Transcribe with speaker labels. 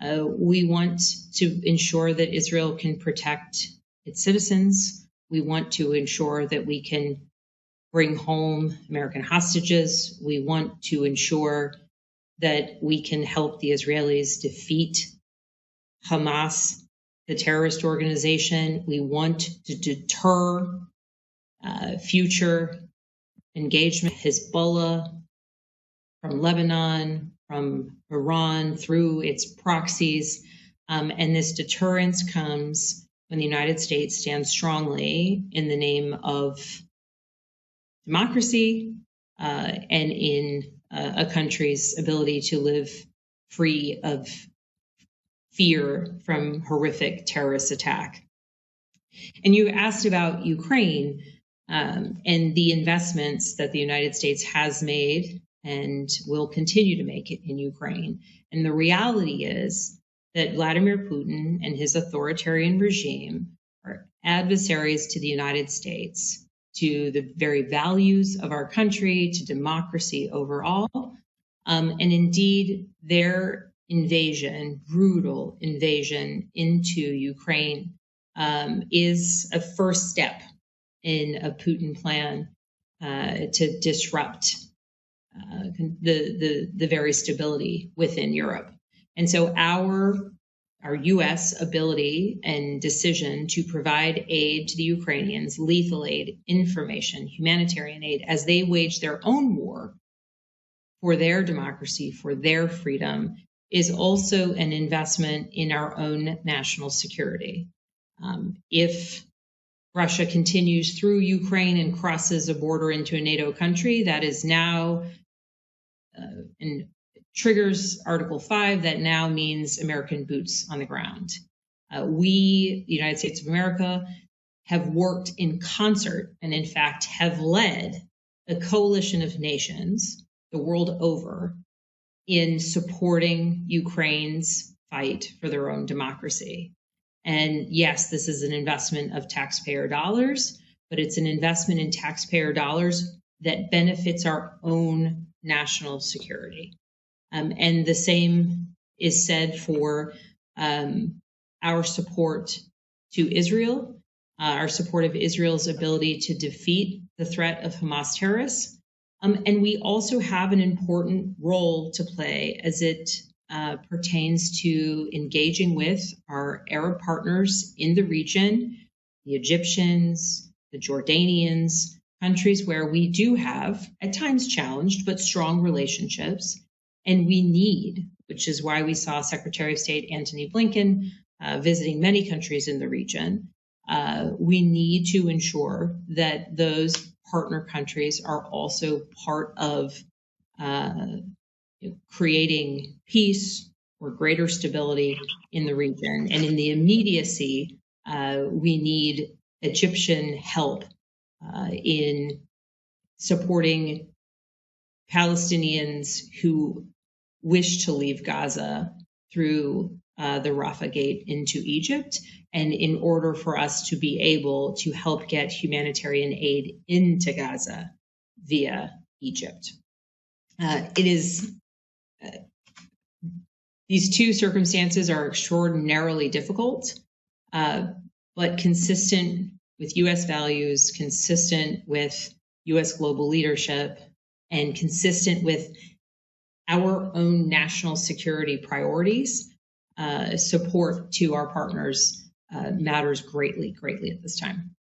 Speaker 1: We want to ensure that Israel can protect its citizens. We want to ensure that we can bring home American hostages. We want to ensure that we can help the Israelis defeat Hamas, the terrorist organization. We want to deter future engagement, Hezbollah, from Lebanon, from Iran, through its proxies. And this deterrence comes when the United States stands strongly in the name of democracy and in a country's ability to live free of fear from horrific terrorist attack. And you asked about Ukraine and the investments that the United States has made and will continue to make it in Ukraine. And the reality is that Vladimir Putin and his authoritarian regime are adversaries to the United States, to the very values of our country, to democracy overall. And indeed, their invasion, brutal invasion into Ukraine, is a first step in a Putin plan to disrupt the very stability within Europe. And so our U.S. ability and decision to provide aid to the Ukrainians, lethal aid, information, humanitarian aid, as they wage their own war for their democracy, for their freedom, is also an investment in our own national security. If Russia continues through Ukraine and crosses a border into a NATO country, that is now and triggers Article 5, that now means American boots on the ground. We, the United States of America, have worked in concert and in fact have led a coalition of nations the world over in supporting Ukraine's fight for their own democracy. And yes, this is an investment of taxpayer dollars, but it's an investment in taxpayer dollars that benefits our own national security. And the same is said for our support to Israel, our support of Israel's ability to defeat the threat of Hamas terrorists. And we also have an important role to play as it pertains to engaging with our Arab partners in the region, the Egyptians, the Jordanians, countries where we do have, at times challenged, but strong relationships. And we need, which is why we saw Secretary of State Antony Blinken visiting many countries in the region, we need to ensure that those partner countries are also part of creating peace or greater stability in the region. And in the immediacy, we need Egyptian help in supporting Palestinians who wish to leave Gaza through the Rafah Gate into Egypt, and in order for us to be able to help get humanitarian aid into Gaza via Egypt. These two circumstances are extraordinarily difficult, but consistent with U.S. values, consistent with U.S. global leadership, and consistent with our own national security priorities. Support to our partners matters greatly, greatly at this time.